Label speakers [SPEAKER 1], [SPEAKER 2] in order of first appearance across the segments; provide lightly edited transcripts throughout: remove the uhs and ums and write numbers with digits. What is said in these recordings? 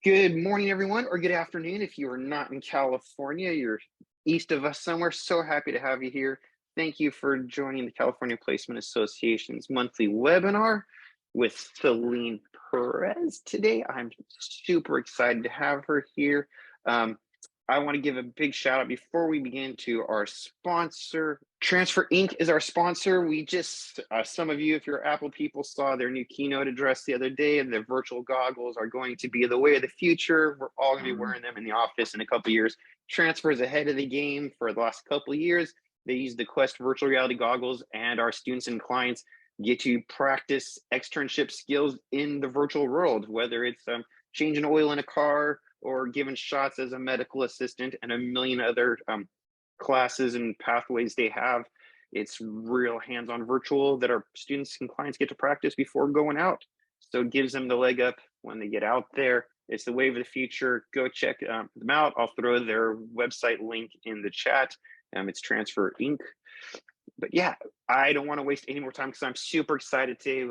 [SPEAKER 1] Good morning, everyone, or good afternoon if you are not in California. You're east of us somewhere. So happy to have you here. Thank you for joining the California Placement Association's monthly webinar with Celine Perez today. I'm super excited to have her here. I want to give a big shout out before we begin to our sponsor. Transfer Inc. is our sponsor. We just, some of you, if you're Apple people, saw their new keynote address the other day, and the virtual goggles are going to be the way of the future. We're all going to be wearing them in the office in a couple of years. Transfer is ahead of the game for the last couple of years. They use the Quest virtual reality goggles, and our students and clients get to practice externship skills in the virtual world, whether it's changing oil in a car, or given shots as a medical assistant, and a million other classes and pathways they have. It's real hands-on virtual that our students and clients get to practice before going out. So it gives them the leg up when they get out there. It's the wave of the future. Go check them out. I'll throw their website link in the chat. It's Transfer Inc. But yeah, I don't want to waste any more time because I'm super excited today.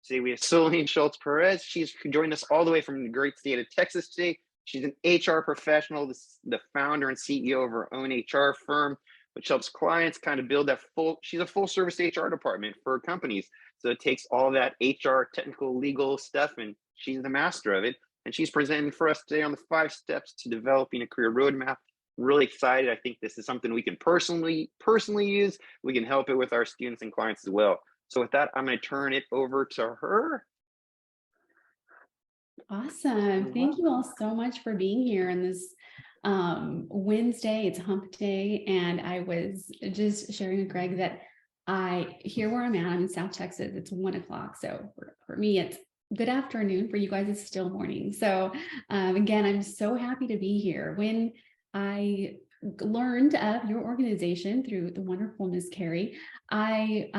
[SPEAKER 1] Today we have Celine Schulz-Perez. She's joined us all the way from the great state of Texas today. She's an HR professional, the founder and CEO of her own HR firm, which helps clients kind of build that she's a full service HR department for companies. So it takes all that HR, technical, legal stuff, and she's the master of it. And she's presenting for us today on the 5 steps to developing a career roadmap. Really excited. I think this is something we can personally use. We can help it with our students and clients as well. So with that, I'm going to turn it over to her.
[SPEAKER 2] Awesome. Thank you all so much for being here on this Wednesday. It's hump day. And I was just sharing with Greg that here where I'm at, I'm in South Texas, it's 1 o'clock. So for me, it's good afternoon. For you guys, it's still morning. So again, I'm so happy to be here. When I learned of your organization through the wonderful Miss Carrie, I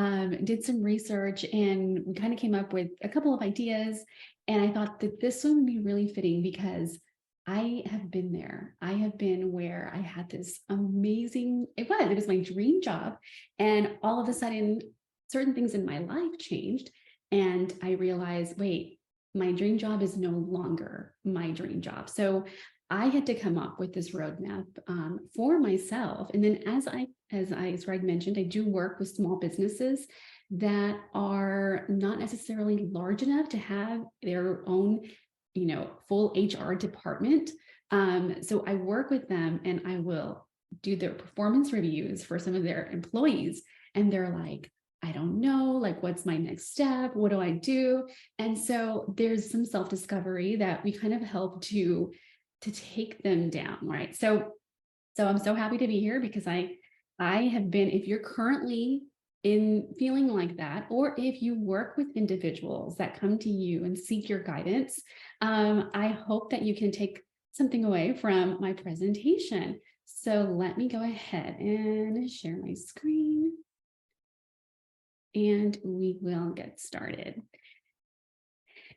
[SPEAKER 2] did some research and we kind of came up with a couple of ideas. And I thought that this one would be really fitting because I have been there. I have been where I had this amazing, it was my dream job. And all of a sudden, certain things in my life changed. And I realized, wait, my dream job is no longer my dream job. So I had to come up with this roadmap for myself. And then as Greg mentioned, I do work with small businesses that are not necessarily large enough to have their own, full HR department. So I work with them and I will do their performance reviews for some of their employees. And they're like, I don't know, like, what's my next step? What do I do? And so there's some self-discovery that we kind of help to take them down, right? So I'm so happy to be here because I have been, if you're currently in feeling like that, or if you work with individuals that come to you and seek your guidance, I hope that you can take something away from my presentation. So let me go ahead and share my screen and we will get started.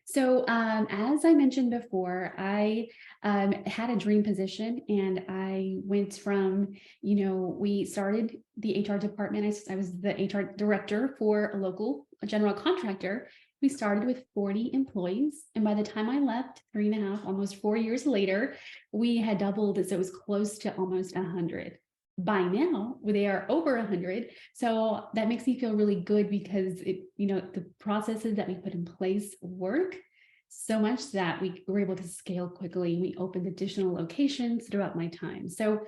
[SPEAKER 2] So as I mentioned before, I had a dream position and I went from, we started the HR department. I was the HR director for a local general contractor. We started with 40 employees. And by the time I left, 3.5, almost 4 years later, we had doubled. So it was close to almost 100. By now, they are over 100. So that makes me feel really good because the processes that we put in place work so much that we were able to scale quickly. We opened additional locations throughout my time. So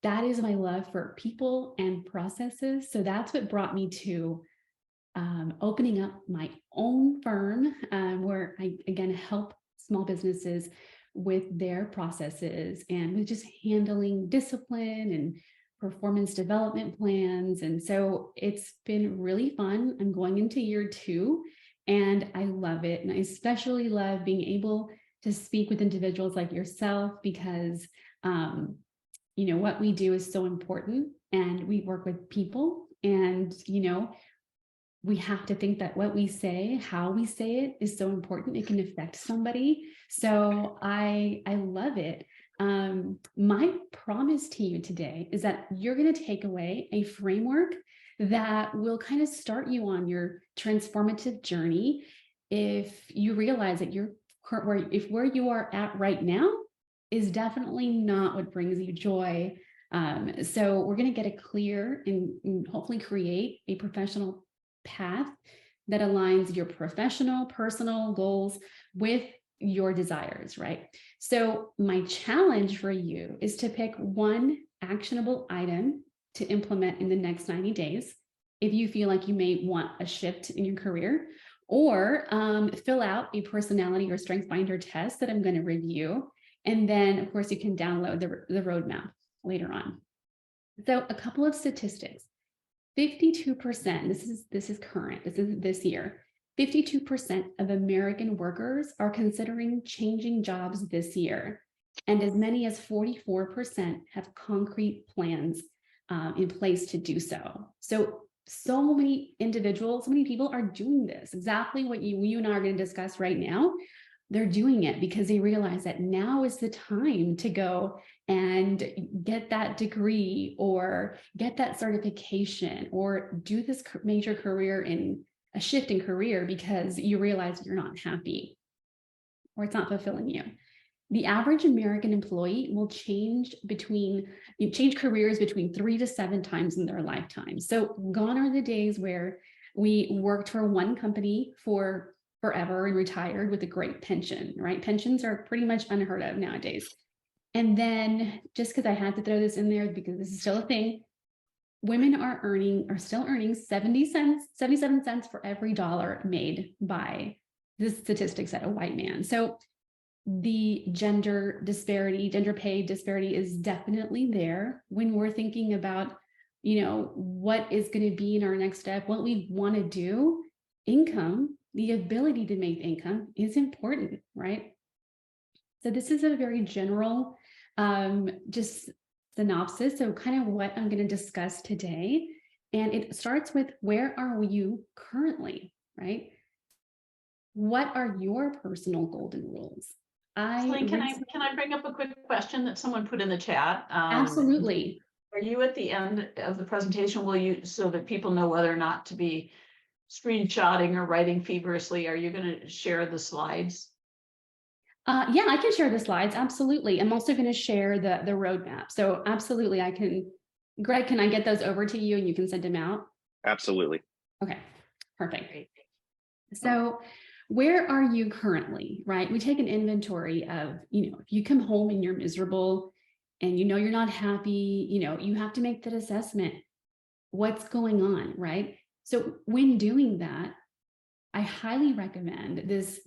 [SPEAKER 2] that is my love for people and processes. So that's what brought me to opening up my own firm where I, again, help small businesses with their processes and with just handling discipline and performance development plans. And so it's been really fun. I'm going into year 2 and I love it. And I especially love being able to speak with individuals like yourself because, what we do is so important and we work with people and, we have to think that what we say, how we say it is so important. It can affect somebody. So I love it. My promise to you today is that you're going to take away a framework that will kind of start you on your transformative journey if you realize that you're where you are at right now is definitely not what brings you joy. So we're going to get a clear and hopefully create a professional path that aligns your professional, personal goals with your desires, right? So my challenge for you is to pick one actionable item to implement in the next 90 days. If you feel like you may want a shift in your career, or fill out a personality or strength finder test that I'm going to review. And then of course you can download the roadmap later on. So a couple of statistics. 52%, this is current, this is this year, 52% of American workers are considering changing jobs this year. And as many as 44% have concrete plans in place to do so. So many individuals, so many people are doing this, exactly what you and I are going to discuss right now. They're doing it because they realize that now is the time to go and get that degree or get that certification or do this major career in a shift in career because you realize you're not happy or it's not fulfilling you. The average American employee will change careers between 3 to 7 times in their lifetime. So gone are the days where we worked for one company for forever and retired with a great pension, right? Pensions are pretty much unheard of nowadays. And then just because I had to throw this in there because this is still a thing, women are still earning 77 cents for every dollar made by the statistics at a white man. So the gender pay disparity is definitely there when we're thinking about, what is going to be in our next step, what we want to do. Income, the ability to make income is important, right? So this is a very general just synopsis of kind of what I'm going to discuss today. And it starts with, where are you currently, right? What are your personal golden rules?
[SPEAKER 3] Celine, can I bring up a quick question that someone put in the chat?
[SPEAKER 2] Absolutely.
[SPEAKER 3] Are you at the end of the presentation, so that people know whether or not to be screenshotting or writing feverishly, are you going to share the slides?
[SPEAKER 2] Yeah, I can share the slides. Absolutely. I'm also going to share the roadmap. So absolutely, I can. Greg, can I get those over to you and you can send them out?
[SPEAKER 1] Absolutely.
[SPEAKER 2] Okay, perfect. Great. So where are you currently, right? We take an inventory of, if you come home and you're miserable and you're not happy, you have to make that assessment. What's going on, right? So when doing that, I highly recommend this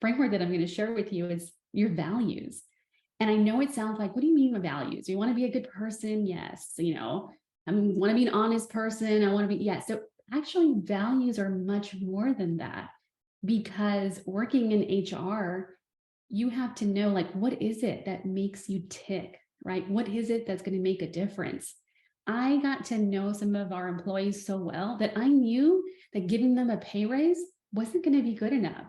[SPEAKER 2] framework that I'm going to share with you is your values. And I know it sounds like, what do you mean by values? You want to be a good person? Yes. I want to be an honest person. I want to be, yes. So actually values are much more than that, because working in HR, you have to know, like, what is it that makes you tick, right? What is it that's going to make a difference? I got to know some of our employees so well that I knew that giving them a pay raise wasn't going to be good enough.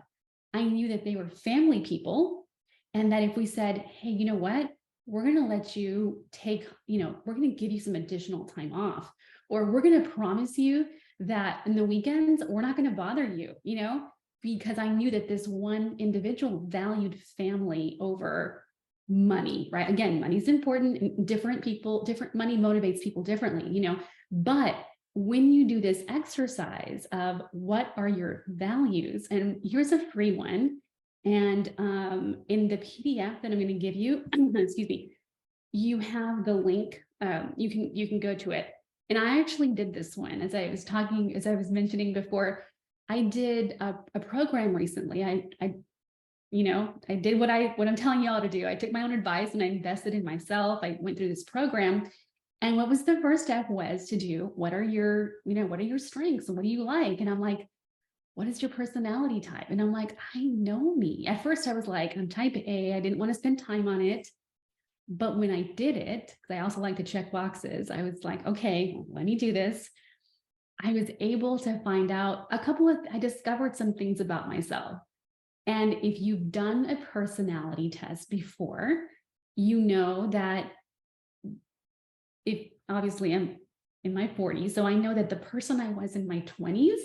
[SPEAKER 2] I knew that they were family people, and that if we said, hey, you know what, we're going to let you take, we're going to give you some additional time off, or we're going to promise you that in the weekends, we're not going to bother you, because I knew that this one individual valued family over money, right? Again, money is important. Different money motivates people differently, but when you do this exercise of what are your values, and here's a free one. And in the PDF that I'm going to give you, excuse me, you have the link. You can go to it. And I actually did this one as I was mentioning before. I did a program recently. I did what I'm telling y'all to do. I took my own advice and I invested in myself. I went through this program. And what was the first step was to do, what are your strengths and what do you like? And I'm like, what is your personality type? And I'm like, I know me. At first I was like, I'm type A. I didn't want to spend time on it. But when I did it, because I also like to check boxes, I was like, okay, let me do this. I was able to find out I discovered some things about myself. And if you've done a personality test before, you know that obviously I'm in my 40s, so I know that the person I was in my 20s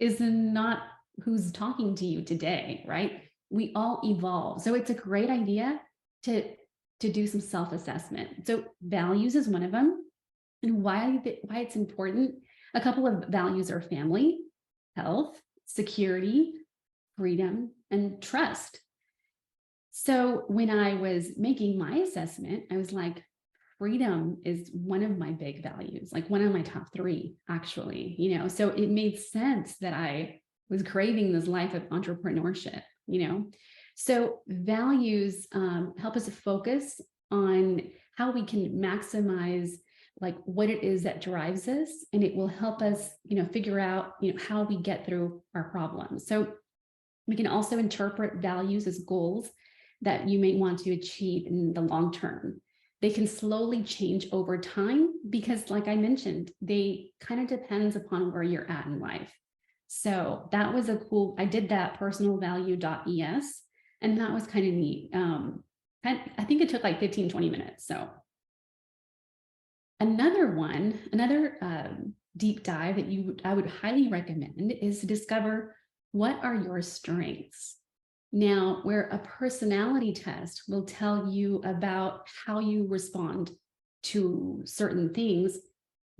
[SPEAKER 2] is not who's talking to you today, right? we all evolve. So it's a great idea to do some self-assessment. So values is one of them. And why it's important. A couple of values are family, health, security, freedom, and trust. So when I was making my assessment, I was like, freedom is one of my big values, like one of my top 3, actually, so it made sense that I was craving this life of entrepreneurship, So values help us focus on how we can maximize like what it is that drives us, and it will help us, figure out, how we get through our problems. So we can also interpret values as goals that you may want to achieve in the long term. They can slowly change over time because, like I mentioned, they kind of depends upon where you're at in life. So that was I did that personalvalue.es, and that was kind of neat. I think it took like 15, 20 minutes. So another deep dive that I would highly recommend is to discover what are your strengths. Now, where a personality test will tell you about how you respond to certain things,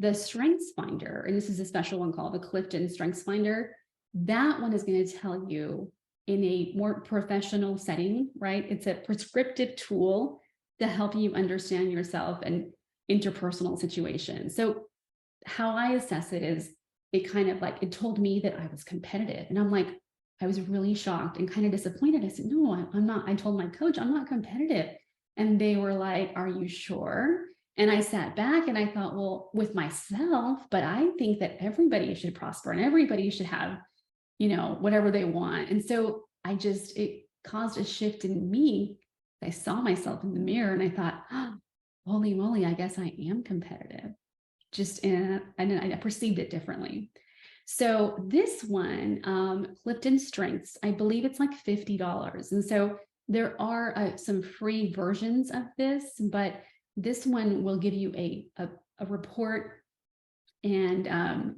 [SPEAKER 2] the Strengths Finder, and this is a special one called the Clifton Strengths Finder, that one is going to tell you in a more professional setting, right? It's a prescriptive tool to help you understand yourself and interpersonal situations. So how I assess it is it kind of like, it told me that I was competitive, and I'm like, I was really shocked and kind of disappointed. I said, no, I'm not. I told my coach, I'm not competitive. And they were like, are you sure? And I sat back and I thought, well, with myself, but I think that everybody should prosper and everybody should have, whatever they want. And so it caused a shift in me. I saw myself in the mirror and I thought, oh, holy moly, I guess I am competitive. And I perceived it differently. So this one, Clifton Strengths, I believe it's like $50. And so there are some free versions of this, but this one will give you a report. And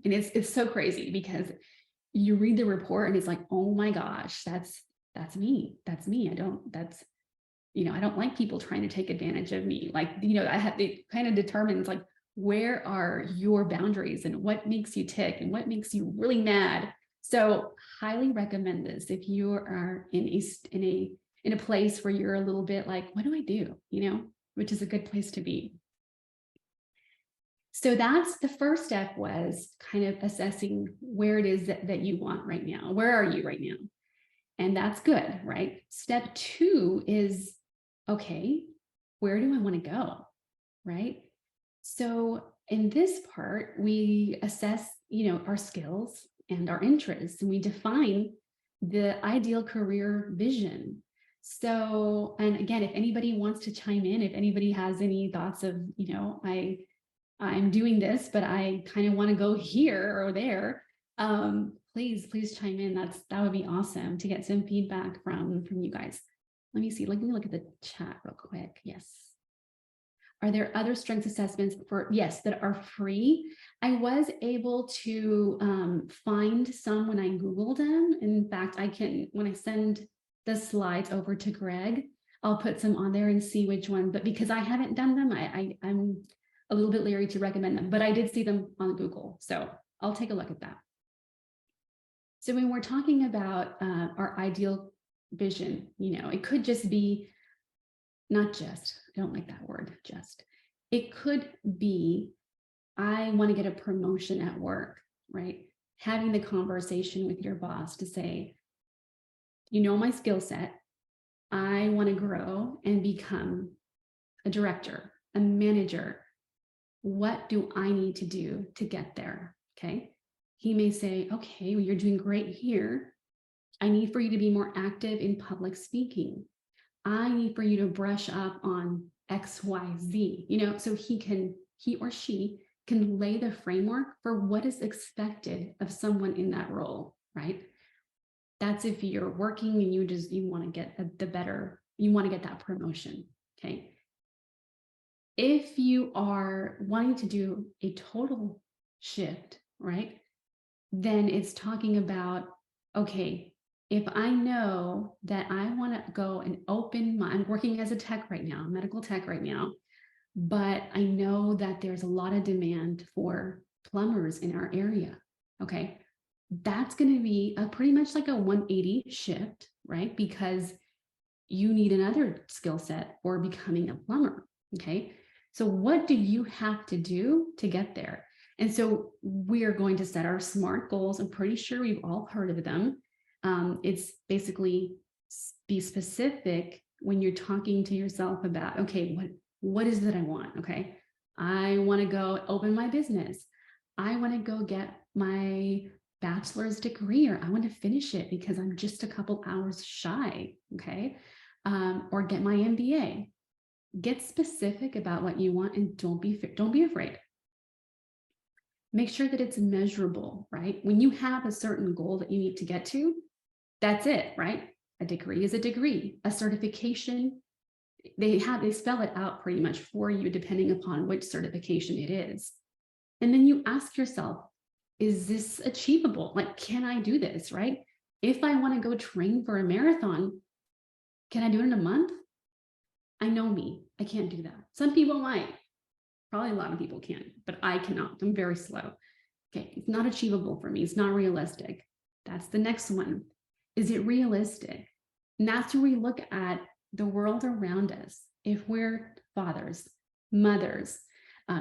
[SPEAKER 2] it's so crazy because you read the report and it's like, oh my gosh, that's me. That's me. I don't like people trying to take advantage of me. Like, it kind of determines like, where are your boundaries and what makes you tick and what makes you really mad. So highly recommend this if you are in a place where you're a little bit like, what do I do? Which is a good place to be. So that's the first step, was kind of assessing where it is that you want right now. Where are you right now? And that's good, right? Step 2 is, okay, where do I want to go? Right? So in this part, we assess, our skills and our interests, and we define the ideal career vision. So, and again, if anybody wants to chime in, if anybody has any thoughts of, I'm doing this, but I kind of want to go here or there, please chime in. That would be awesome to get some feedback from you guys. Let me look at the chat real quick. Yes. Are there other strengths assessments that are free? I was able to find some when I Googled them. In fact, when I send the slides over to Greg, I'll put some on there and see which one, but because I haven't done them, I'm a little bit leery to recommend them, but I did see them on Google. So I'll take a look at that. So when we're talking about our ideal vision, it could just be, not just, I don't like that word, just. It could be, I want to get a promotion at work, right? Having the conversation with your boss to say, my skill set, I want to grow and become a director, a manager. What do I need to do to get there? Okay. He may say, okay, well, you're doing great here. I need for you to be more active in public speaking. I need for you to brush up on X, Y, Z, so he or she can lay the framework for what is expected of someone in that role, right? That's if you're working and you want to get you want to get that promotion, okay? If you are wanting to do a total shift, right, then it's talking about, okay, If I know that I want to go and I'm working as a tech right now, medical tech right now, but I know that there's a lot of demand for plumbers in our area. Okay. That's going to be a pretty much like a 180 shift, right? Because you need another skill set for becoming a plumber. Okay. So what do you have to do to get there? And so we are going to set our SMART goals. I'm pretty sure we've all heard of them. It's basically be specific when you're talking to yourself about, okay, what is it I want? Okay. I want to go open my business. I want to go get my bachelor's degree, or I want to finish it because I'm just a couple hours shy. Okay. Or get my MBA. Get specific about what you want and don't be afraid. Make sure that it's measurable, right? When you have a certain goal that you need to get to, that's it, right? A degree is a degree. A certification, they spell it out pretty much for you depending upon which certification it is. And then you ask yourself, is this achievable? Like, can I do this, right? If I want to go train for a marathon, can I do it in a month? I know me, I can't do that. Some people might, probably a lot of people can, but I cannot. I'm very slow. Okay, it's not achievable for me. It's not realistic. That's the next one. Is it realistic? And that's where we look at the world around us. If we're fathers, mothers,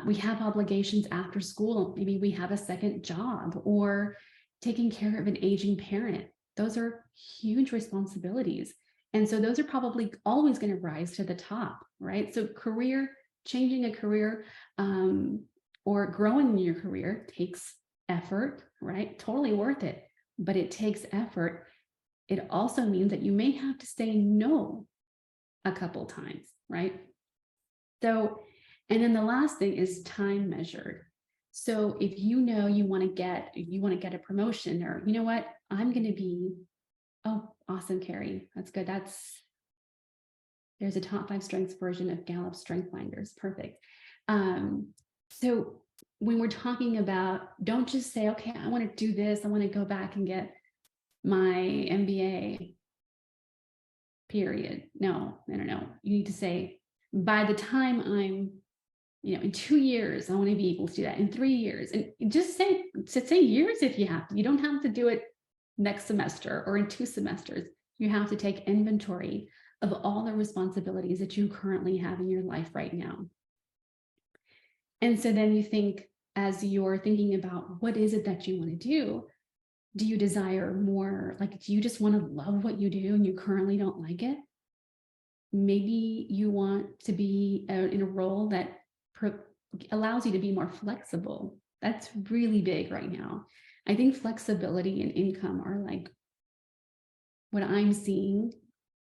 [SPEAKER 2] we have obligations after school. Maybe we have a second job or taking care of an aging parent. Those are huge responsibilities. And so those are probably always going to rise to the top, right? So changing a career or growing in your career takes effort, right? Totally worth it, but it takes effort. It also means that you may have to say no a couple times, right? So, and then the last thing is time measured. So if you know you want to get a promotion, or you know what, I'm going to be, oh, awesome, Carrie, that's good. There's a top 5 strengths version of Gallup Strength Finders. Perfect. So when we're talking about, don't just say, okay, I want to do this. I want to go back and get my MBA, period. No. You need to say, by the time I'm, in 2 years, I want to be able to do that. In 3 years. And just say years if you have to. You don't have to do it next semester or in 2 semesters. You have to take inventory of all the responsibilities that you currently have in your life right now. And so then you think, as you're thinking about what is it that you want to do you desire more? Like, do you just want to love what you do and you currently don't like it? Maybe you want to be in a role that allows you to be more flexible. That's really big right now. I think flexibility and income are like, what I'm seeing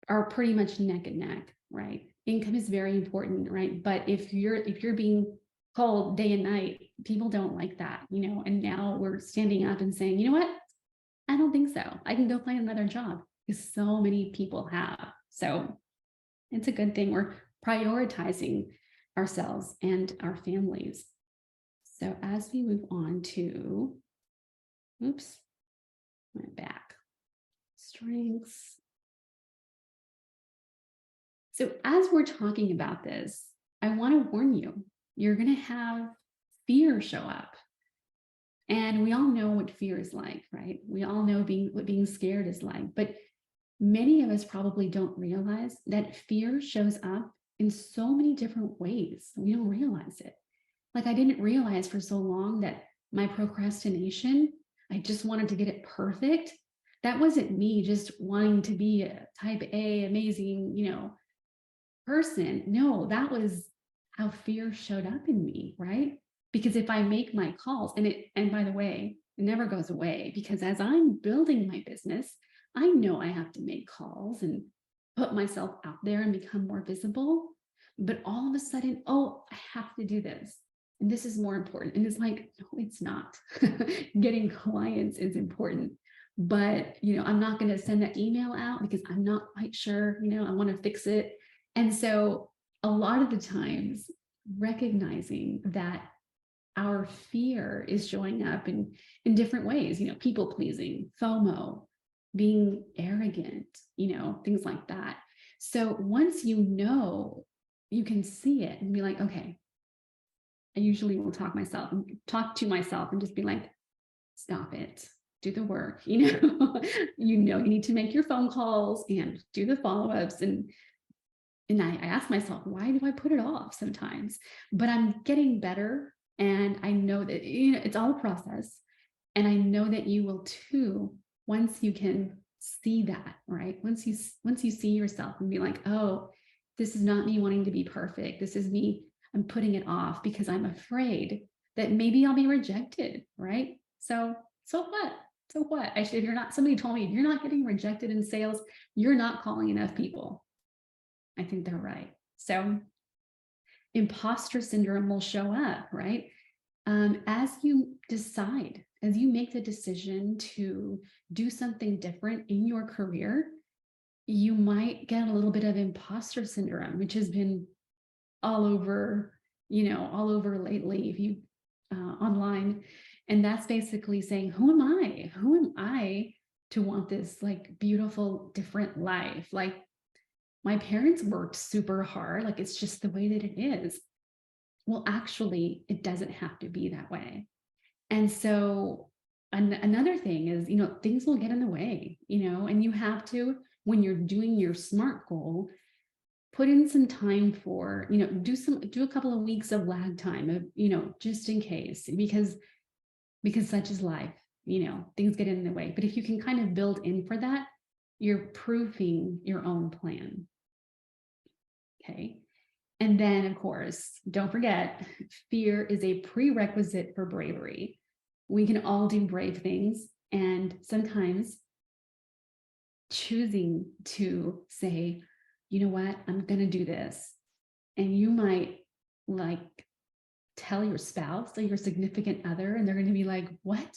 [SPEAKER 2] are pretty much neck and neck, right? Income is very important, right? But if you're being called day and night, people don't like that, and now we're standing up and saying, you know what? I don't think so. I can go find another job, because so many people have. So it's a good thing. We're prioritizing ourselves and our families. So as we move on to, oops, went back, strengths. So as we're talking about this, I want to warn you, you're going to have fear show up. And we all know what fear is like, right? We all know what being scared is like, but many of us probably don't realize that fear shows up in so many different ways. We don't realize it. Like, I didn't realize for so long that my procrastination, I just wanted to get it perfect. That wasn't me just wanting to be a type A, amazing, person. No, that was how fear showed up in me, right? Because if I make my calls, and by the way, it never goes away, because as I'm building my business, I know I have to make calls and put myself out there and become more visible. But all of a sudden, oh, I have to do this. And this is more important. And it's like, no, it's not. Getting clients is important. But, I'm not going to send that email out because I'm not quite sure, I want to fix it. And so a lot of the times, recognizing that our fear is showing up in different ways, people pleasing, FOMO, being arrogant, things like that. So once you know, you can see it and be like, okay, I usually will talk to myself and just be like, stop it, do the work, you need to make your phone calls and do the follow-ups. And I ask myself, why do I put it off sometimes? But I'm getting better. And I know that, it's all a process. And I know that you will too, once you can see that, right? Once you see yourself and be like, oh, this is not me wanting to be perfect. This is me, I'm putting it off because I'm afraid that maybe I'll be rejected, right? So what? So what? Somebody told me, if you're not getting rejected in sales, you're not calling enough people. I think they're right. So imposter syndrome will show up, right? As you make the decision to do something different in your career, you might get a little bit of imposter syndrome, which has been all over lately, if you online. And that's basically saying, who am I? Who am I to want this like beautiful, different life? Like, my parents worked super hard. Like, it's just the way that it is. Well, actually, it doesn't have to be that way. And so another thing is, things will get in the way, and you have to, when you're doing your SMART goal, put in some time for, do a couple of weeks of lag time of, just in case, because such is life, things get in the way. But if you can kind of build in for that, you're proofing your own plan. Okay. And then, of course, don't forget, fear is a prerequisite for bravery. We can all do brave things. And sometimes choosing to say, you know what, I'm going to do this. And you might tell your spouse or your significant other, and they're going to be like, what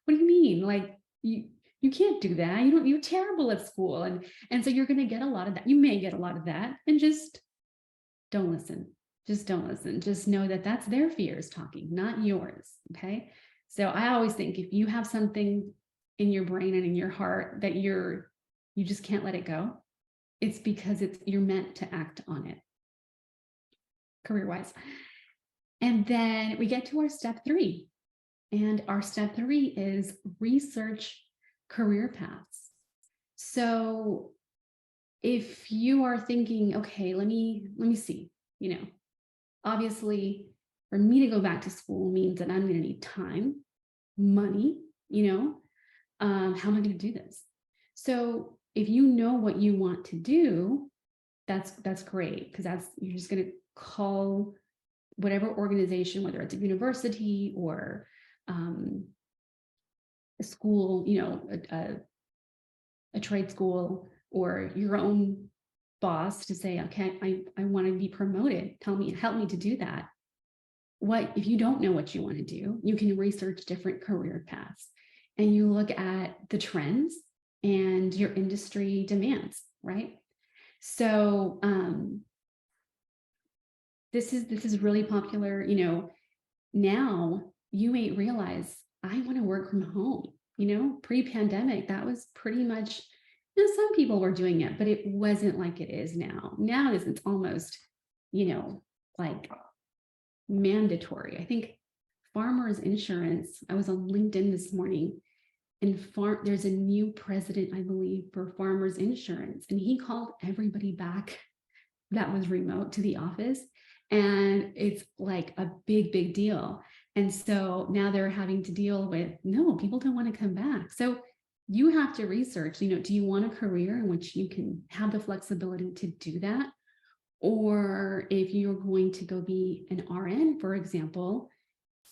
[SPEAKER 2] do you mean? Like, you can't do that. You're terrible at school. And so you're going to get a lot of that. You may get a lot of that, and just don't listen. Just don't listen. Just know that that's their fears talking, not yours. Okay. So I always think if you have something in your brain and in your heart that you just can't let it go, it's because you're meant to act on it career-wise. And then we get to our step 3. And our step 3 is research career paths. So if you are thinking, okay, let me see, obviously for me to go back to school means that I'm going to need time, money, how am I going to do this? So if you know what you want to do, that's great, because you're just going to call whatever organization, whether it's a university or a school, a trade school, or your own boss, to say, okay, I want to be promoted. Help me to do that. If you don't know what you want to do, you can research different career paths, and you look at the trends and your industry demands, right? So this is really popular. Now you may realize, I want to work from home. Pre-pandemic, that was pretty much, some people were doing it, but it wasn't like it is now. Now it's almost, like mandatory. I think Farmers Insurance, I was on LinkedIn this morning, and there's a new president, I believe, for Farmers Insurance, and he called everybody back that was remote to the office. And it's like a big deal. And so now they're having to deal with, no, people don't want to come back. So you have to research, do you want a career in which you can have the flexibility to do that? Or if you're going to go be an RN, for example,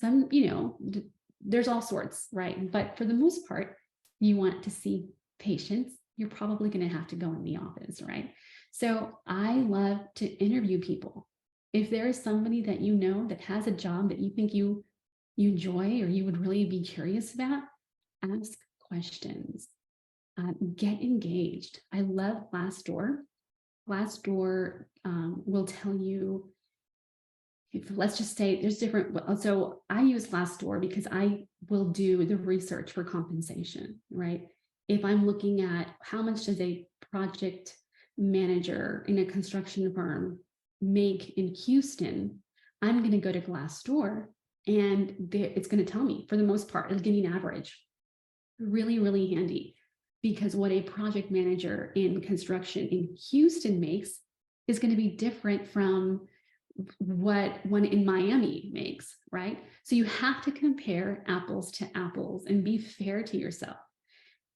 [SPEAKER 2] there's all sorts, right? But for the most part, you want to see patients, you're probably going to have to go in the office, right? So I love to interview people. If there is somebody that that has a job that you think you enjoy or you would really be curious about, ask questions, get engaged. I love Glassdoor. Glassdoor will tell you, let's just say there's different. So I use Glassdoor because I will do the research for compensation, right? if I'm looking at how much does a project manager in a construction firm make in Houston, I'm going to go to Glassdoor and it's going to tell me, for the most part, it'll give me an average. Really, really handy, because what a project manager in construction in Houston makes is going to be different from what one in Miami makes, right? So you have to compare apples to apples and be fair to yourself.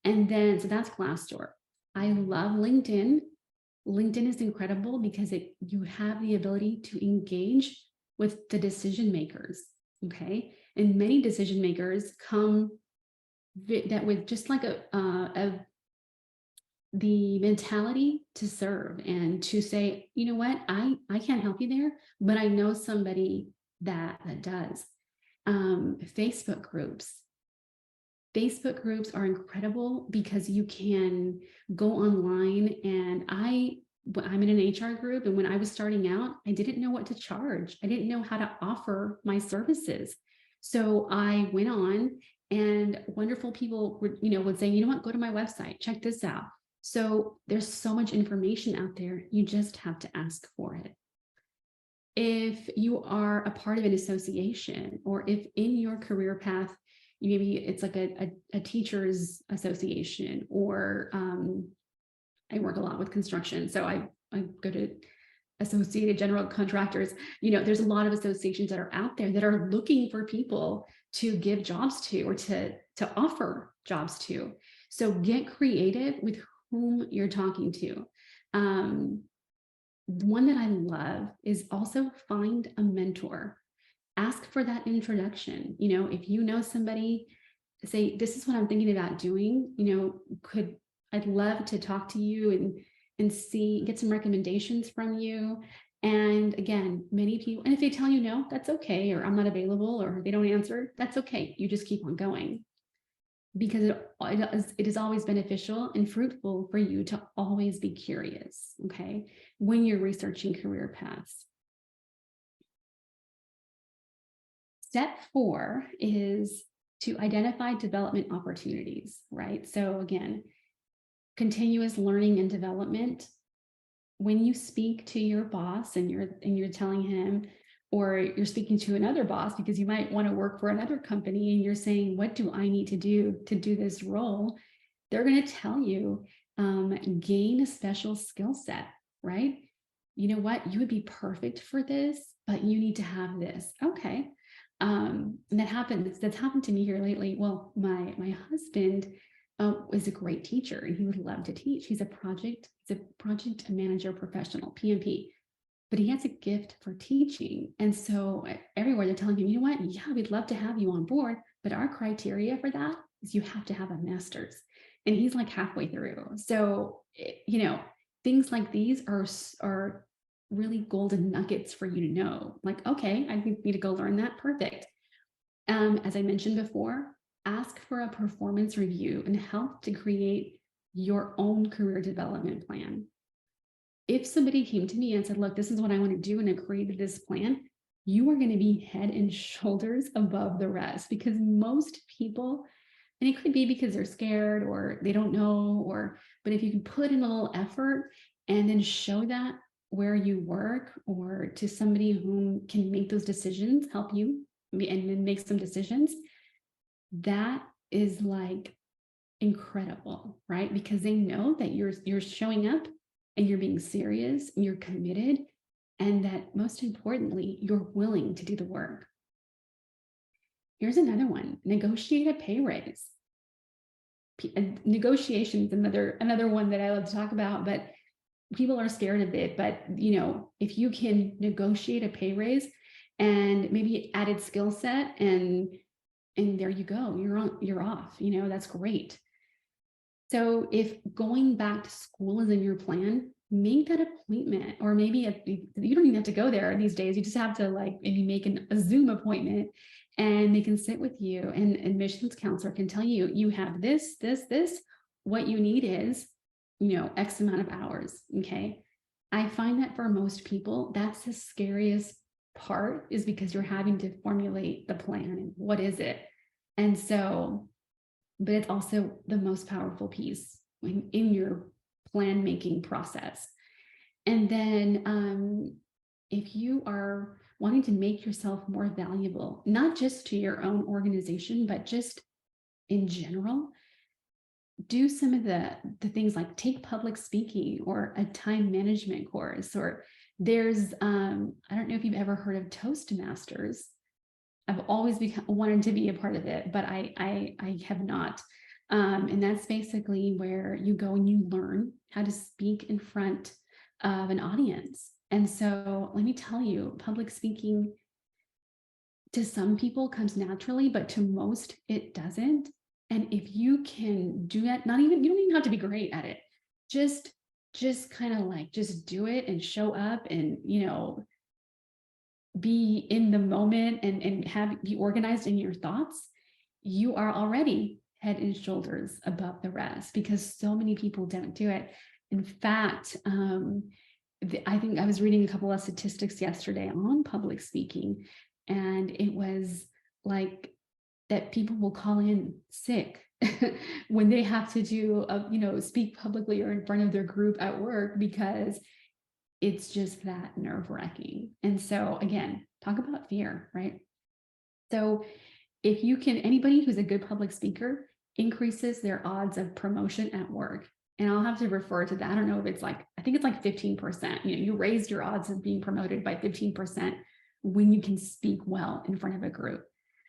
[SPEAKER 2] And then, so that's Glassdoor. I love LinkedIn. LinkedIn is incredible because you have the ability to engage with the decision makers, okay? And many decision makers come that with just like the mentality to serve and to say, you know what, I can't help you there, but I know somebody that does. Facebook groups are incredible because you can go online, and I'm in an HR group, and when I was starting out, I didn't know what to charge. I didn't know how to offer my services. So I went on, and wonderful people would say, you know what, go to my website, check this out. So there's so much information out there. You just have to ask for it. If you are a part of an association, or if in your career path, maybe it's like a teachers association, or I work a lot with construction, so I go to Associated General Contractors. There's a lot of associations that are out there that are looking for people to give jobs to, or to offer jobs to. So get creative with whom you're talking to. One that I love is also find a mentor. Ask for that introduction. If you know somebody, say, this is what I'm thinking about doing, I'd love to talk to you and get some recommendations from you. And again, many people, and if they tell you no, that's okay, or I'm not available, or they don't answer, that's okay. You just keep on going, because it is always beneficial and fruitful for you to always be curious, okay, when you're researching career paths. Step 4 is to identify development opportunities, right? So again, continuous learning and development. When you speak to your boss and you're telling him, or you're speaking to another boss because you might want to work for another company, and you're saying, what do I need to do this role? They're going to tell you, gain a special skill set, right? You know what? You would be perfect for this, but you need to have this. Okay. And that's happened to me here lately. Well, my husband is a great teacher, and he would love to teach. He's a project manager professional, PMP, but he has a gift for teaching. And so everywhere they're telling him, you know what? Yeah, we'd love to have you on board, but our criteria for that is you have to have a master's. And he's like halfway through. So, things like these are really golden nuggets for you to know. Like, okay, I need to go learn that. Perfect. As I mentioned before, ask for a performance review and help to create your own career development plan. If somebody came to me and said, look, this is what I want to do, and I created this plan, you are going to be head and shoulders above the rest, because most people, and it could be because they're scared or they don't know, but if you can put in a little effort and then show that where you work, or to somebody who can make those decisions, help you and then make some decisions, that is like incredible, right? Because they know that you're showing up and you're being serious and you're committed, and that most importantly, you're willing to do the work. Here's another one: negotiate a pay raise. Negotiations, another one that I love to talk about, but people are scared of it. But if you can negotiate a pay raise and maybe added skill set, and there you go, you're off. That's great. So if going back to school is in your plan, make that appointment. Or maybe you don't even have to go there these days. You just have to maybe make a Zoom appointment, and they can sit with you, and admissions counselor can tell you, you have this, what you need is, X amount of hours. Okay. I find that for most people, that's the scariest part, is because you're having to formulate the plan and what is it. And so but it's also the most powerful piece in your plan making process. And then if you are wanting to make yourself more valuable, not just to your own organization, but just in general, do some of the things like take public speaking or a time management course, or there's I don't know if you've ever heard of Toastmasters. I've always wanted to be a part of it, but I have not. And that's basically where you go and you learn how to speak in front of an audience. And so let me tell you, public speaking to some people comes naturally, but to most it doesn't. And if you can do that, you don't even have to be great at it. Just kind of like, just do it and show up and, be in the moment and be organized in your thoughts. You are already head and shoulders above the rest, because so many people don't do it. In fact, I think I was reading a couple of statistics yesterday on public speaking, and it was like that people will call in sick when they have to do, speak publicly or in front of their group at work, because it's just that nerve-wracking. And so again, talk about fear, right? So if you can, anybody who's a good public speaker increases their odds of promotion at work. And I'll have to refer to that. I don't know if it's like, I think it's like 15%. You raised your odds of being promoted by 15% when you can speak well in front of a group.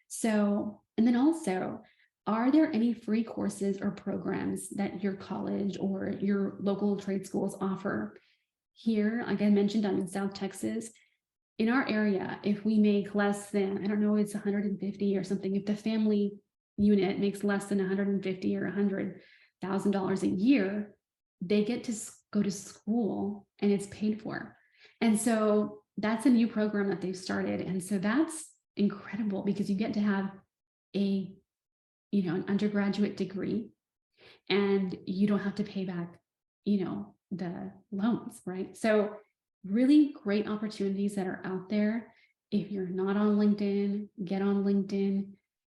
[SPEAKER 2] So, and then also, are there any free courses or programs that your college or your local trade schools offer? Here, like I mentioned, I'm in South Texas. In our area, if we make less than, I don't know, it's 150 or something, if the family unit makes less than 150 or $100,000 a year, they get to go to school and it's paid for. And so that's a new program that they've started. And so that's incredible, because you get to have an undergraduate degree and you don't have to pay back, the loans, right? So really great opportunities that are out there. If you're not on LinkedIn, get on LinkedIn,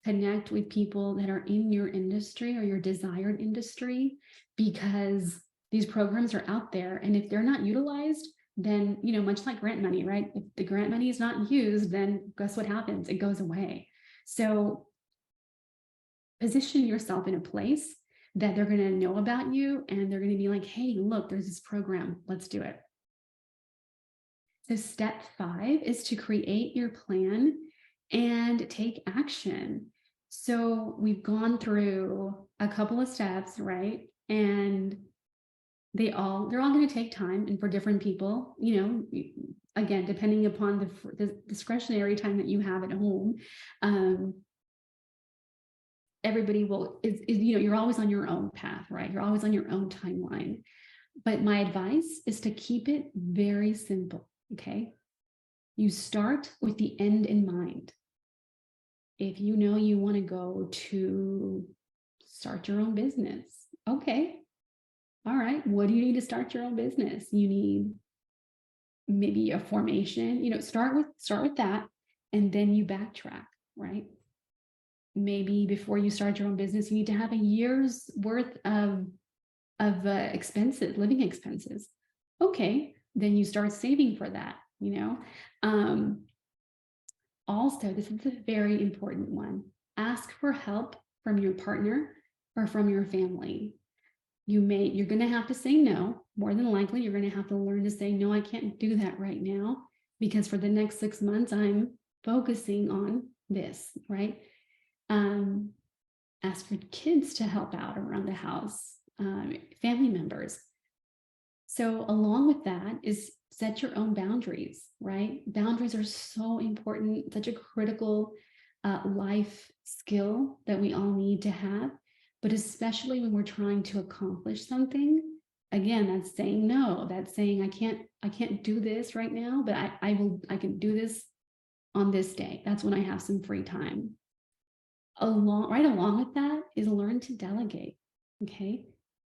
[SPEAKER 2] connect with people that are in your industry or your desired industry, because these programs are out there. And if they're not utilized, then, much like grant money, right? If the grant money is not used, then guess what happens? It goes away. So position yourself in a place that they're going to know about you, and they're going to be like, hey, look, there's this program, let's do it. So step 5 is to create your plan and take action. So we've gone through a couple of steps, right? And they're all going to take time, and for different people, again, depending upon the discretionary time that you have at home, everybody you're always on your own path, right? You're always on your own timeline. But my advice is to keep it very simple, okay? You start with the end in mind. If you know you want to go to start your own business, okay. All right, what do you need to start your own business? You need maybe a formation, start with that, and then you backtrack, right? Maybe before you start your own business, you need to have a year's worth of expenses, living expenses. Okay, then you start saving for that, Also, this is a very important one. Ask for help from your partner or from your family. You're going to have to say no. More than likely, you're going to have to learn to say, no, I can't do that right now, because for the next 6 months, I'm focusing on this, right? Ask for kids to help out around the house, family members. So along with that is set your own boundaries, right? Boundaries are so important, such a critical life skill that we all need to have, but especially when we're trying to accomplish something. Again, that's saying no, that's saying I can't do this right now, but I can do this on this day. That's when I have some free time. Right along with that is learn to delegate, okay?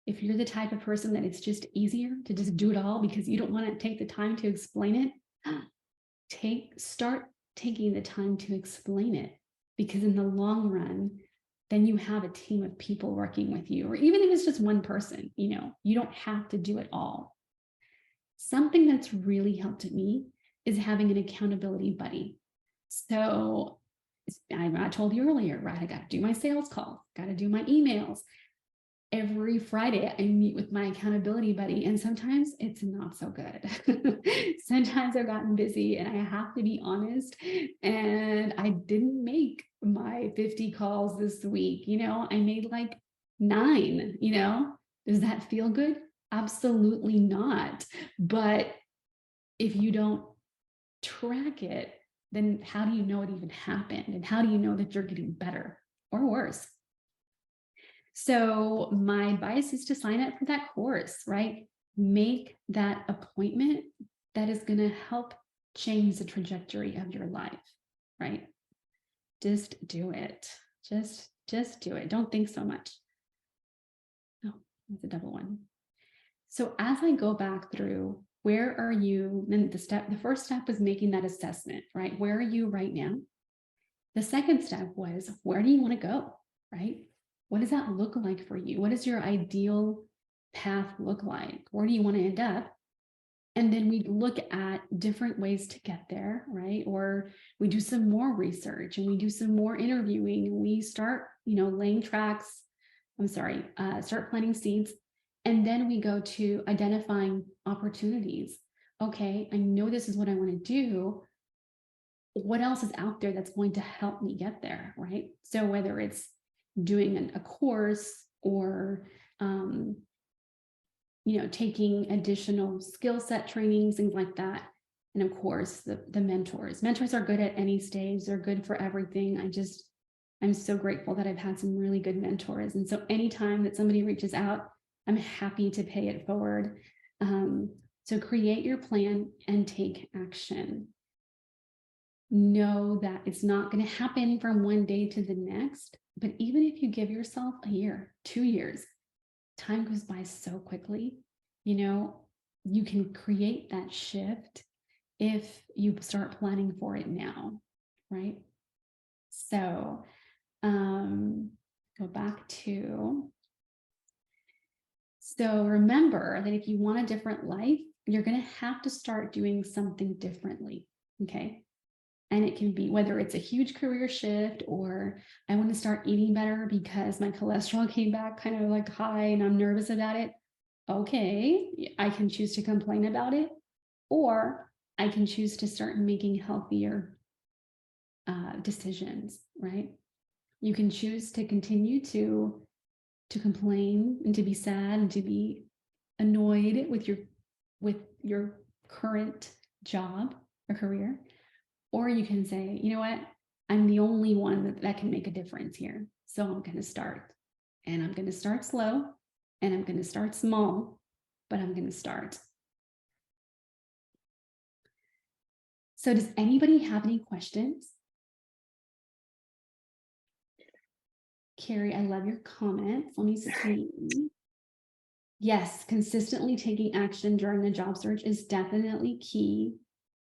[SPEAKER 2] If you're the type of person that it's just easier to just do it all because you don't want to take the time to explain it, start taking the time to explain it, because in the long run, then you have a team of people working with you, or even if it's just one person, you don't have to do it all. Something that's really helped me is having an accountability buddy. So I told you earlier, right? I got to do my sales calls, got to do my emails. Every Friday, I meet with my accountability buddy, and sometimes it's not so good. Sometimes I've gotten busy and I have to be honest, and I didn't make my 50 calls this week. I made like 9. Does that feel good? Absolutely not. But if you don't track it, then how do you know it even happened? And how do you know that you're getting better or worse? So my advice is to sign up for that course, right? Make that appointment that is going to help change the trajectory of your life, right? Just do it. Just do it. Don't think so much. Oh, that's a double one. So as I go back through, where are you? And the first step was making that assessment, right? Where are you right now? The second step was, where do you want to go, right? What does that look like for you? What does your ideal path look like? Where do you want to end up? And then we look at different ways to get there, right? Or we do some more research and we do some more interviewing. And we start, laying tracks. Start planting seeds. And then we go to identifying opportunities. Okay, I know this is what I want to do. What else is out there that's going to help me get there, right? So whether it's doing a course or taking additional skill set trainings, things like that. And of course, the mentors are good at any stage. They're good for everything. I'm so grateful that I've had some really good mentors. And so anytime that somebody reaches out, I'm happy to pay it forward. So create your plan and take action. Know that it's not going to happen from one day to the next, but even if you give yourself a year, 2 years, time goes by so quickly. You can create that shift if you start planning for it now, right? So go back to, so remember that if you want a different life, you're going to have to start doing something differently, okay? And it can be whether it's a huge career shift, or I want to start eating better because my cholesterol came back kind of like high and I'm nervous about it. Okay, I can choose to complain about it, or I can choose to start making healthier decisions, right? You can choose to continue to complain and to be sad and to be annoyed with your current job or career. Or you can say, you know what, I'm the only one that can make a difference here. So I'm going to start. And I'm going to start slow. And I'm going to start small. But I'm going to start. So does anybody have any questions? Carrie, I love your comments. Let me see. Yes, consistently taking action during the job search is definitely key.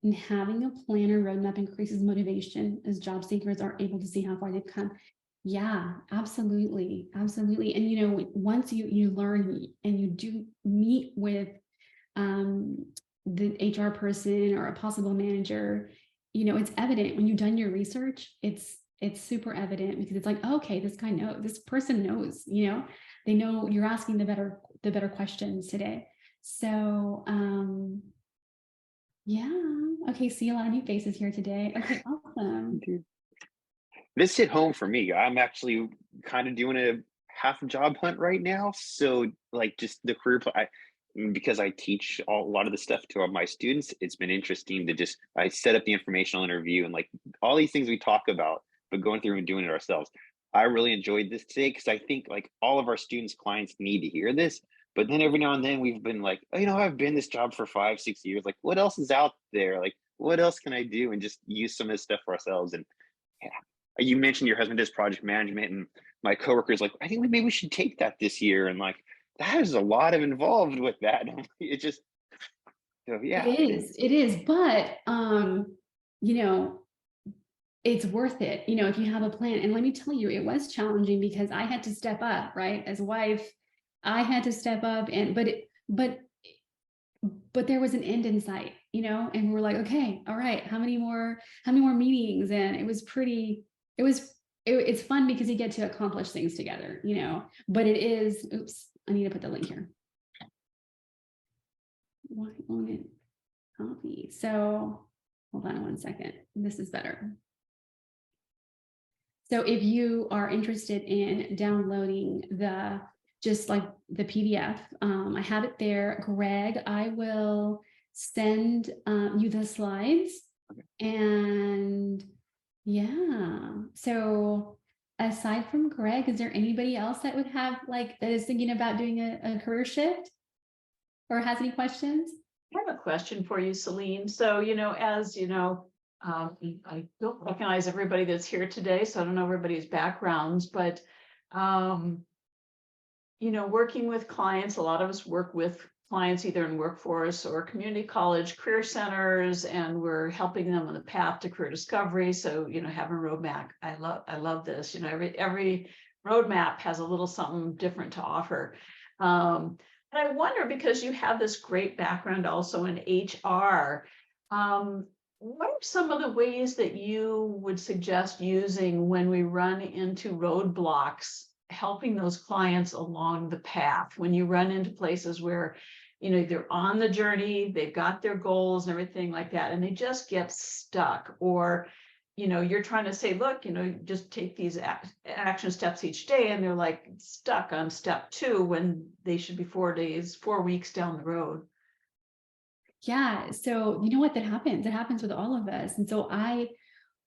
[SPEAKER 2] And having a plan or roadmap increases motivation as job seekers are able to see how far they've come. Yeah, absolutely. Absolutely. And, once you learn and you do meet with the HR person or a possible manager, it's evident when you've done your research, it's super evident because it's like, okay, this person knows, they know you're asking the better questions today. So, yeah. Okay. See a lot of new faces here today. Okay. Awesome.
[SPEAKER 1] This hit home for me. I'm actually kind of doing a half job hunt right now. So like just the career because I teach a lot of the stuff to my students, it's been interesting to I set up the informational interview and like all these things we talk about, but going through and doing it ourselves. I really enjoyed this today because I think like all of our students, clients need to hear this. But then every now and then we've been like, oh, I've been in this job for 5-6 years. Like, what else is out there? Like, what else can I do? And just use some of this stuff for ourselves. And yeah, you mentioned your husband does project management, and my coworker's like, I think maybe we should take that this year. And like, that is a lot of involved with that. It just, so yeah.
[SPEAKER 2] It is. But, it's worth it, you know, if you have a plan. And let me tell you, it was challenging because I had to step up, right? As a wife, I had to step up, and but there was an end in sight, you know, and we're like, okay, all right, how many more meetings? And it was it's fun because you get to accomplish things together, you know, but it is, oops, I need to put the link here. Why won't it copy? So hold on one second. This is better. So if you are interested in downloading just like the PDF, I have it there. Greg, I will send you the slides.
[SPEAKER 1] Okay.
[SPEAKER 2] And yeah, so aside from Greg, is there anybody else that would have that is thinking about doing a career shift or has any questions?
[SPEAKER 3] I have a question for you, Celine. So, you know, as you know, I don't recognize everybody that's here today, so I don't know everybody's backgrounds, but you know, working with clients, a lot of us work with clients either in workforce or community college career centers, and we're helping them on the path to career discovery. So, you know, having a roadmap, I love this. You know, every roadmap has a little something different to offer. And I wonder, because you have this great background also in HR, what are some of the ways that you would suggest using when we run into roadblocks, helping those clients along the path, when you run into places where, you know, they're on the journey, they've got their goals and everything like that, and they just get stuck? Or, you know, you're trying to say, look, you know, just take these action steps each day, and they're like stuck on step 2 when they should be 4 weeks down the road.
[SPEAKER 2] Yeah. So you know what, that happens. It happens with all of us. And so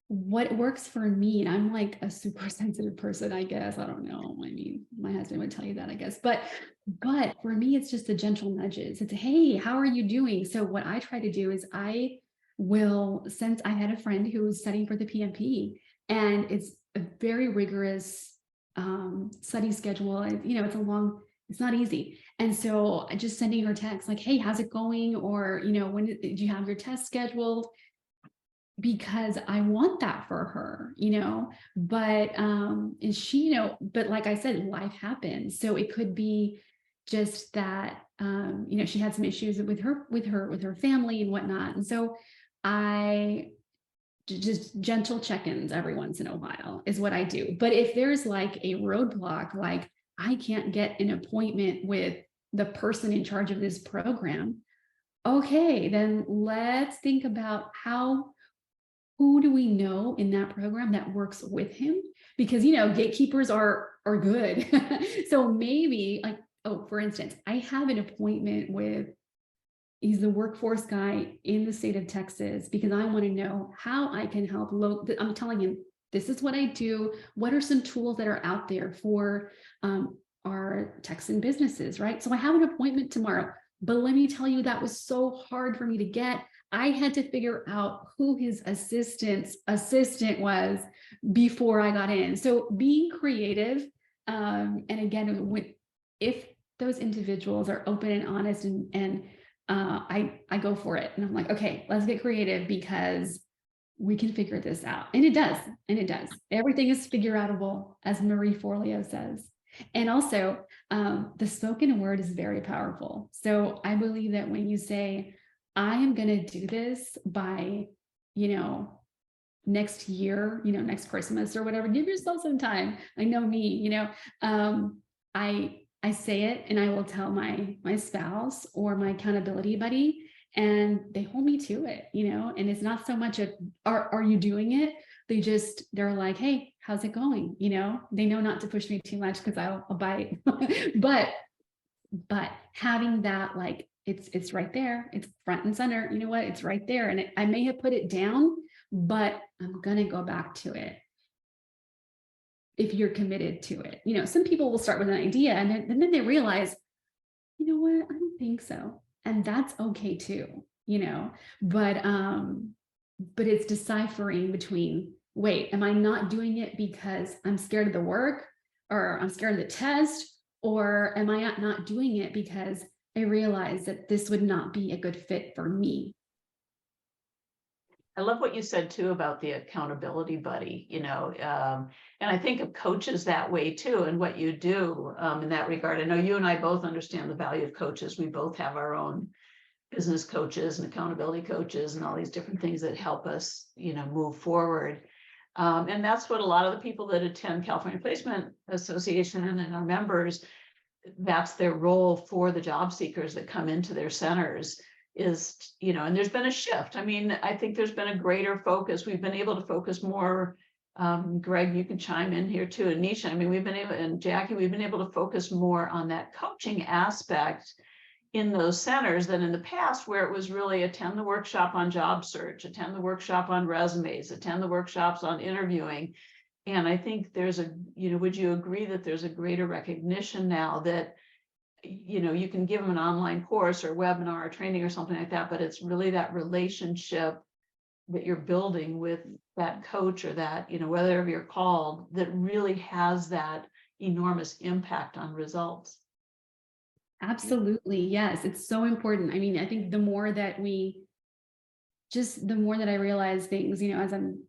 [SPEAKER 2] what works for me, and I'm like a super sensitive person, I guess. I don't know. I mean, my husband would tell you that, I guess. But for me, it's just the gentle nudges. It's, hey, how are you doing? So what I try to do is since I had a friend who was studying for the PMP, and it's a very rigorous study schedule. And, you know, it's not easy. And so just sending her text like, hey, how's it going? Or, you know, when did you have your test scheduled? Because I want that for her, you know, but and she, you know, but like I said, life happens. So it could be just that, you know, she had some issues with her family and whatnot. And so I just gentle check-ins every once in a while is what I do. But if there's like a roadblock, like I can't get an appointment with the person in charge of this program, okay, then let's think about who do we know in that program that works with him? Because, you know, gatekeepers are good. So maybe like, oh, for instance, I have an appointment he's the workforce guy in the state of Texas, because I want to know how I can help. I'm telling him, this is what I do. What are some tools that are out there for our Texan businesses, right? So I have an appointment tomorrow, but let me tell you, that was so hard for me to get. I had to figure out who his assistant was before I got in. So being creative, and again, if those individuals are open and honest, and I go for it, and I'm like, okay, let's get creative because we can figure this out. And it does. Everything is figure outable, as Marie Forleo says. And also, the spoken word is very powerful. So I believe that when you say, I am going to do this by, you know, next year, you know, next Christmas or whatever, give yourself some time. I know me, you know, I say it, and I will tell my spouse or my accountability buddy, and they hold me to it, you know. And it's not so much are you doing it? They're like, hey, how's it going? You know, they know not to push me too much because I'll bite. but having that, like, it's right there, it's front and center, you know what, it's right there. And I may have put it down, but I'm going to go back to it. If you're committed to it, you know, some people will start with an idea and then they realize, you know what, I don't think so. And that's okay too, you know, but it's deciphering between, wait, am I not doing it because I'm scared of the work, or I'm scared of the test, or am I not doing it because I realize that this would not be a good fit for me?
[SPEAKER 3] I love what you said too about the accountability buddy, and I think of coaches that way too, and what you do in that regard. I know you and I both understand the value of coaches. We both have our own business coaches and accountability coaches and all these different things that help us, move forward. And that's what a lot of the people that attend California Placement Association and our members, that's their role for the job seekers that come into their centers is, and there's been a shift. I mean, I think there's been a greater focus. We've been able to focus more. Greg, you can chime in here too. And Nisha, I mean, we've been able, and Jackie, we've been able to focus more on that coaching aspect in those centers than in the past, where it was really attend the workshop on job search, attend the workshop on resumes, attend the workshops on interviewing. And I think there's would you agree that there's a greater recognition now that, you can give them an online course or webinar or training or something like that, but it's really that relationship that you're building with that coach or that, whatever you're called, that really has that enormous impact on results.
[SPEAKER 2] Absolutely. Yes. It's so important. I mean, I think the more that I realize things, as I'm,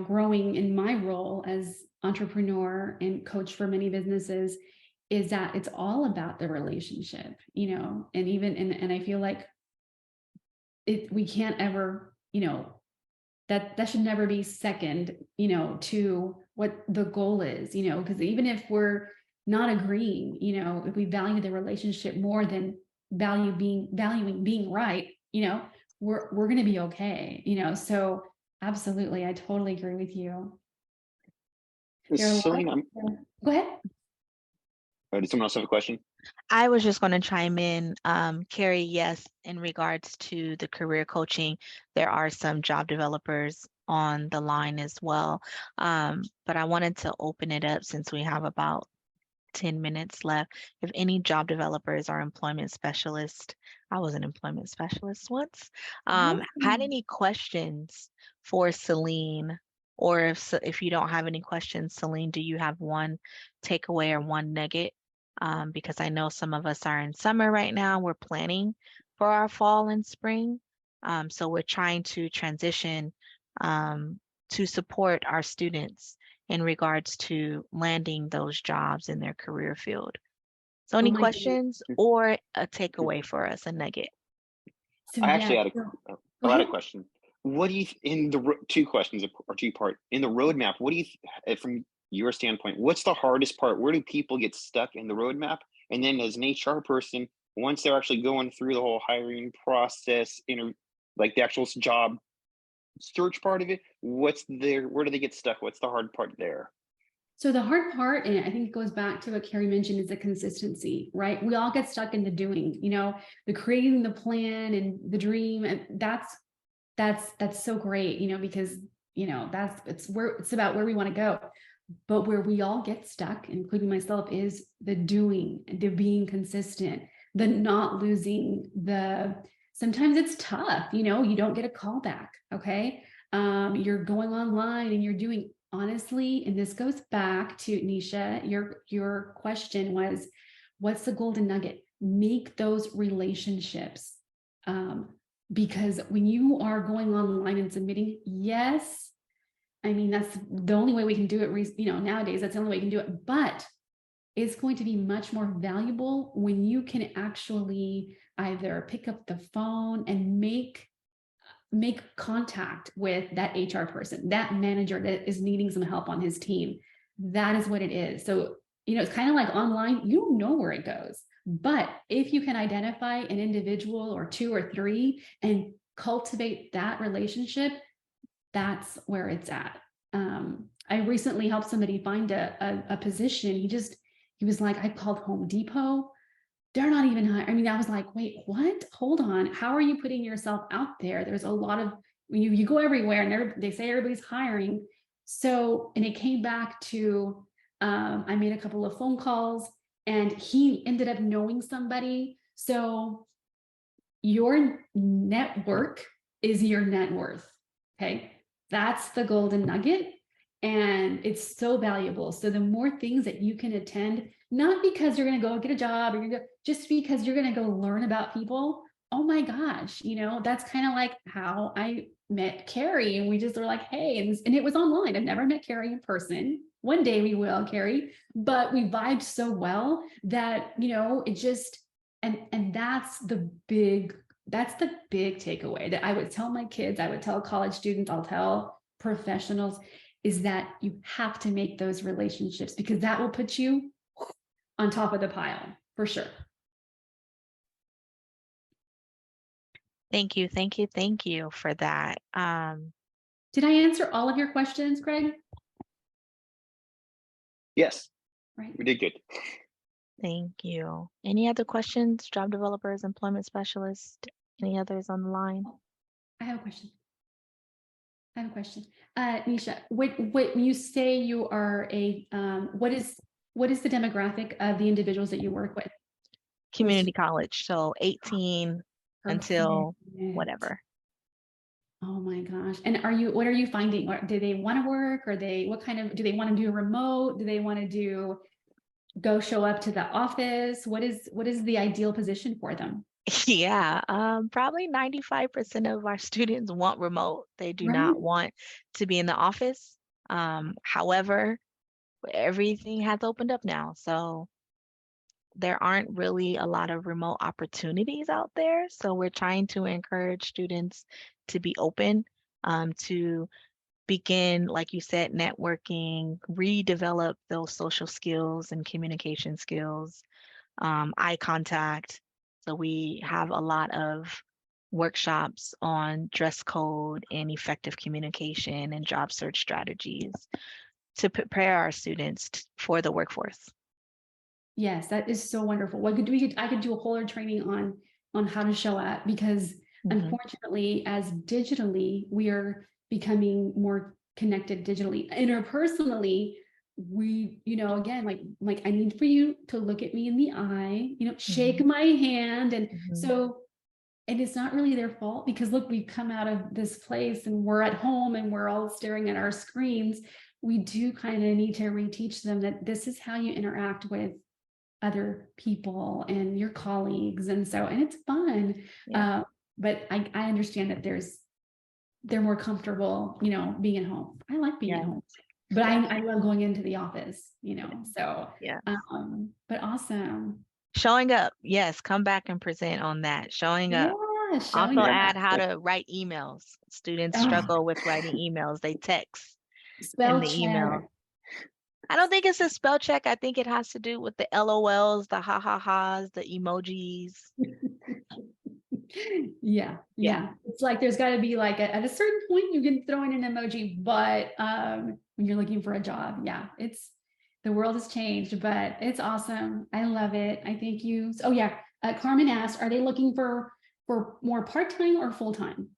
[SPEAKER 2] growing in my role as entrepreneur and coach for many businesses, is that it's all about the relationship, and and I feel like we can't ever, that should never be second, to what the goal is, because even if we're not agreeing, if we value the relationship more than valuing being right, we're going to be okay, so absolutely. I totally agree with you.
[SPEAKER 1] Celine,
[SPEAKER 2] Go ahead.
[SPEAKER 1] did someone else have a question?
[SPEAKER 4] I was just going to chime in, Carrie, yes, in regards to the career coaching, there are some job developers on the line as well. But I wanted to open it up since we have about 10 minutes left. If any job developers or employment specialists, I was an employment specialist once, had any questions for Celine, or if you don't have any questions, Celine, do you have one takeaway or one nugget? Because I know some of us are in summer right now. We're planning for our fall and spring. So we're trying to transition to support our students in regards to landing those jobs in their career field. So any questions or a takeaway for us, a nugget?
[SPEAKER 2] So,
[SPEAKER 1] I actually had a question. What do you, in the two questions or two-part, in the roadmap, what do you, from your standpoint, what's the hardest part? Where do people get stuck in the roadmap? And then as an HR person, once they're actually going through the whole hiring process, like the actual job search part of it, where do they get stuck? What's the hard part there?
[SPEAKER 2] So the hard part, and I think it goes back to what Carrie mentioned, is the consistency, right? We all get stuck in the doing, the creating the plan and the dream, and that's so great, because it's about where we want to go. But where we all get stuck, including myself, is the doing, the being consistent, the not losing sometimes it's tough, you don't get a call back. Okay. You're going online and you're doing, honestly, and this goes back to Nisha, your question was, what's the golden nugget? Make those relationships. Because when you are going online and submitting, yes, I mean, that's the only way we can do it, nowadays, that's the only way we can do it, but it's going to be much more valuable when you can actually either pick up the phone and make contact with that HR person, that manager that is needing some help on his team. That is what it is. So, it's kind of like online, you don't know where it goes, but if you can identify an individual or two or three and cultivate that relationship, that's where it's at. I recently helped somebody find a position. He was like, I called Home Depot. They're not even hiring. I mean, I was like, wait, what? Hold on. How are you putting yourself out there? There's a lot of, you go everywhere and they say everybody's hiring. So, and it came back to, I made a couple of phone calls and he ended up knowing somebody. So your network is your net worth. Okay. That's the golden nugget. And it's so valuable. So the more things that you can attend, not because you're going to go get a job or just because you're going to go learn about people, oh my gosh, that's kind of like how I met Carrie, and we just were like, hey, and it was online. I've never met Carrie in person. One day we will, Carrie, but we vibed so well that, it just, and that's the big takeaway that I would tell my kids, I would tell college students, I'll tell professionals, is that you have to make those relationships, because that will put you on top of the pile for sure.
[SPEAKER 4] Thank you, thank you, thank you for that.
[SPEAKER 2] Did I answer all of your questions, Greg?
[SPEAKER 1] Yes,
[SPEAKER 2] Right.
[SPEAKER 1] we did good.
[SPEAKER 4] Thank you. Any other questions? Job developers, employment specialists, any others on the line?
[SPEAKER 2] I have a question. Nisha, when you say you are a, what is the demographic of the individuals that you work with?
[SPEAKER 4] Community college, so 18 until
[SPEAKER 2] Perfect.
[SPEAKER 4] whatever.
[SPEAKER 2] Oh my gosh. And what are you finding? Do they want to work? Or do they want to do remote? Do they want to go show up to the office? What is the ideal position for them?
[SPEAKER 4] Yeah, probably 95% of our students want remote. They do
[SPEAKER 2] Right.
[SPEAKER 4] not want to be in the office. However, everything has opened up now, so there aren't really a lot of remote opportunities out there. So we're trying to encourage students to be open, to begin, like you said, networking, redevelop those social skills and communication skills, eye contact. So we have a lot of workshops on dress code and effective communication and job search strategies to prepare our students for the workforce.
[SPEAKER 2] Yes, that is so wonderful. I could do a whole other training on how to show up, because unfortunately, as digitally, we are becoming more connected digitally. Interpersonally, we, again, like I need for you to look at me in the eye, shake my hand. And so, and it's not really their fault, because look, we've come out of this place and we're at home and we're all staring at our screens. We do kind of need to reteach them that this is how you interact with other people and your colleagues. And it's fun.
[SPEAKER 4] Yeah.
[SPEAKER 2] But I understand that they're more comfortable, being at home. I like being at home, but I love going into the office, so
[SPEAKER 4] yeah.
[SPEAKER 2] But awesome.
[SPEAKER 4] Showing up. Yes. Come back and present on that. Showing up. Also add how to write emails. Students struggle with writing emails. They text in the email. I don't think it's a spell check. I think it has to do with the LOLs, the ha ha ha's, the emojis.
[SPEAKER 2] Yeah. It's like there's got to be like at a certain point you can throw in an emoji, but when you're looking for a job, the world has changed, but it's awesome. I love it. I thank you. Oh yeah, Carmen asked, are they looking for more part-time or full-time?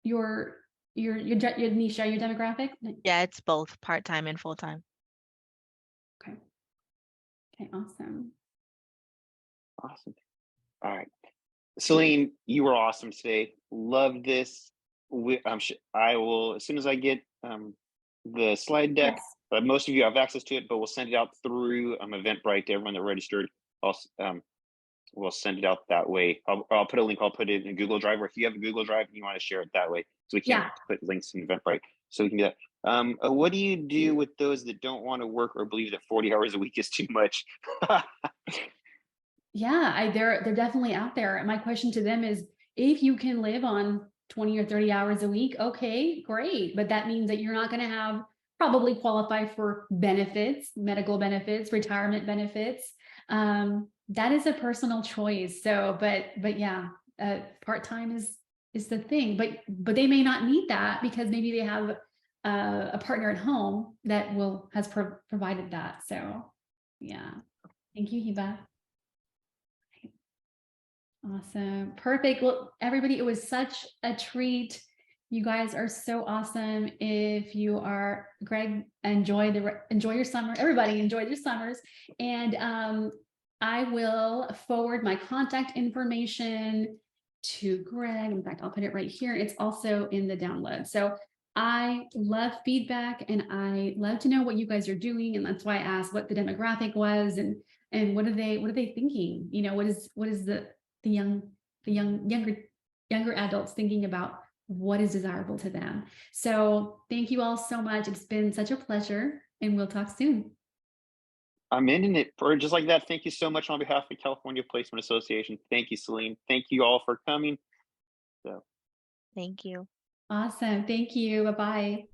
[SPEAKER 2] Your Nisha, your demographic?
[SPEAKER 4] Yeah, it's both part-time and full-time.
[SPEAKER 2] Okay, awesome.
[SPEAKER 1] All right. Celine, you were awesome today. Love this. I will, as soon as I get the slide deck, but most of you have access to it, but we'll send it out through Eventbrite to everyone that registered. We'll send it out that way. I'll put a link. I'll put it in Google Drive, or if you have a Google Drive and you want to share it that way, so we can't put links in Eventbrite. So we can do that. What do you do with those that don't want to work or believe that 40 hours a week is too much?
[SPEAKER 2] Yeah, they're definitely out there. And my question to them is, if you can live on 20 or 30 hours a week, okay, great. But that means that you're not going to probably qualify for benefits, medical benefits, retirement benefits. That is a personal choice. So, but yeah, part-time is the thing, but they may not need that, because maybe they have a partner at home that has provided that. So yeah, thank you, Hiba. Awesome. Perfect. Well, everybody, it was such a treat. You guys are so awesome. If you are, Greg, enjoy your summer. Everybody enjoy your summers. And I will forward my contact information to Greg. In fact, I'll put it right here. It's also in the download. So I love feedback, and I love to know what you guys are doing. And that's why I asked what the demographic was. And and what are they thinking? You know, what is the younger adults thinking about what is desirable to them? So thank you all so much. It's been such a pleasure, and we'll talk soon.
[SPEAKER 1] I'm ending it for just like that. Thank you so much on behalf of the California Placement Association. Thank you, Celine. Thank you all for coming. So.
[SPEAKER 4] Thank you.
[SPEAKER 2] Awesome. Thank you. Bye-bye.